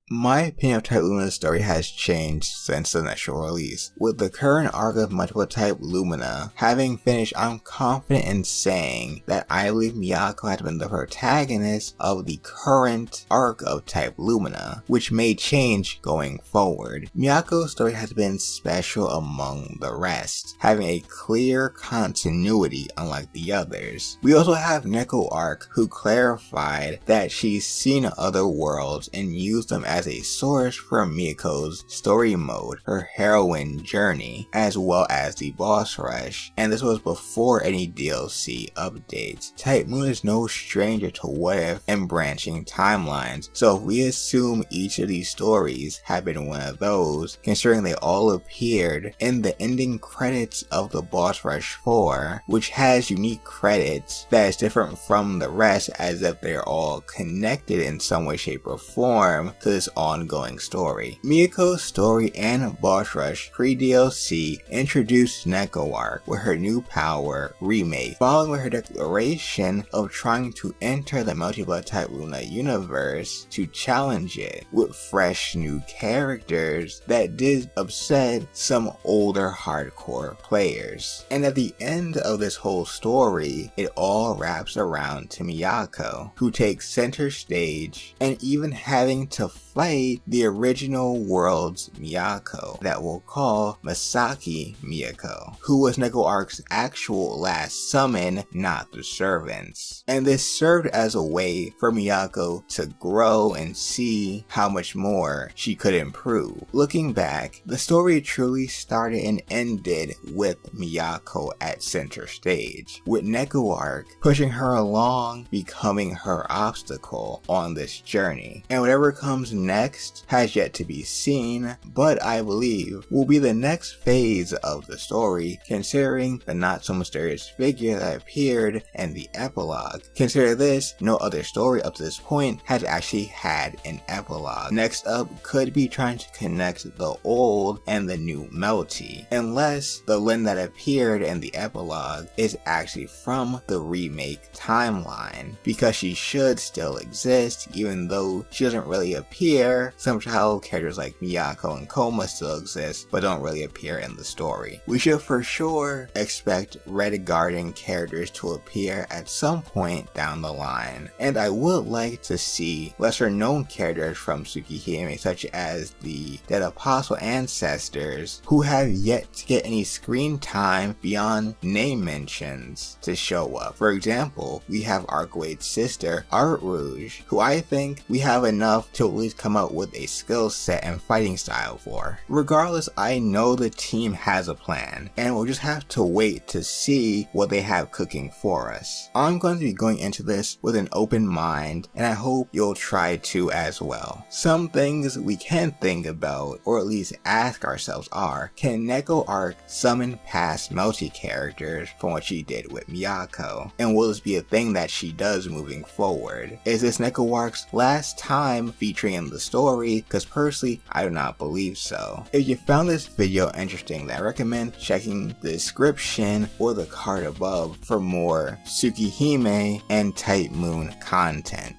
My opinion of Type Lumina's story has changed since the initial release. With the current arc of Multiple Type Lumina having finished, I'm confident in saying that I believe Miyako has been the protagonist of the current arc of Type Lumina, which may change going forward. Miyako's story has been special among the rest, having a clear continuity unlike the others. We also have Neko Arc, who clarified that she's seen other worlds and used them as a source for Miyako's story mode, her heroine journey, as well as the boss rush, and this was before any DLC updates. TypeMoon is no stranger to what if and branching timelines, so if we assume each of these stories have been one of those, considering they all appeared in the ending credits of the boss rush 4, which has unique credits that is different from the rest as if they're all connected in some way, shape, or form to this ongoing story. Miyako's story and boss rush pre-DLC introduced Neko Arc with her new power remake, following with her declaration of trying to enter the Multiple Type Luna universe to challenge it with fresh new characters that did upset some older hardcore players. And at the end of this whole story, it all wraps around to Miyako, who takes center stage and even having to fight the original world's Miyako that we'll call Masaki Miyako, who was Neko Arc's actual last summon, not the servants. And this served as a way for Miyako to grow and see how much more she could improve. Looking back, the story truly started and ended with Miyako at center stage, with Neko Arc pushing her along, becoming her obstacle on this journey. And whatever comes next has yet to be seen, but I believe will be the next phase of the story, considering the not so mysterious figure that appeared in the epilogue. Consider this, no other story up to this point has actually had an epilogue. Next up could be trying to connect the old and the new Melty, unless the Lyn that appeared in the epilogue is actually from the remake timeline, because she should still exist even though she doesn't really appear. Some child characters like Miyako and Koma still exist but don't really appear in the story. We should for sure expect Red Garden characters to appear at some point down the line, and I would like to see lesser known characters from Tsukihime such as the Dead Apostle ancestors who have yet to get any screen time beyond name mentions to show up. For example, we have Arcwade's sister, Art Rouge, who I think we have enough to at least come up with a skill set and fighting style for. Regardless, I know the team has a plan, and we'll just have to wait to see what they have cooking for us. I'm going to be going into this with an open mind, and I hope you'll try to as well. Some things we can think about, or at least ask ourselves are, can Neko Arc summon past Melty characters from what she did with Miyako? And will this be a thing that she does moving forward? Is this Neko Arc's last time featuring in the story? Because personally, I do not believe so. If you found this video interesting, then I recommend checking the description or the card above for more Tsukihime and TypeMoon content.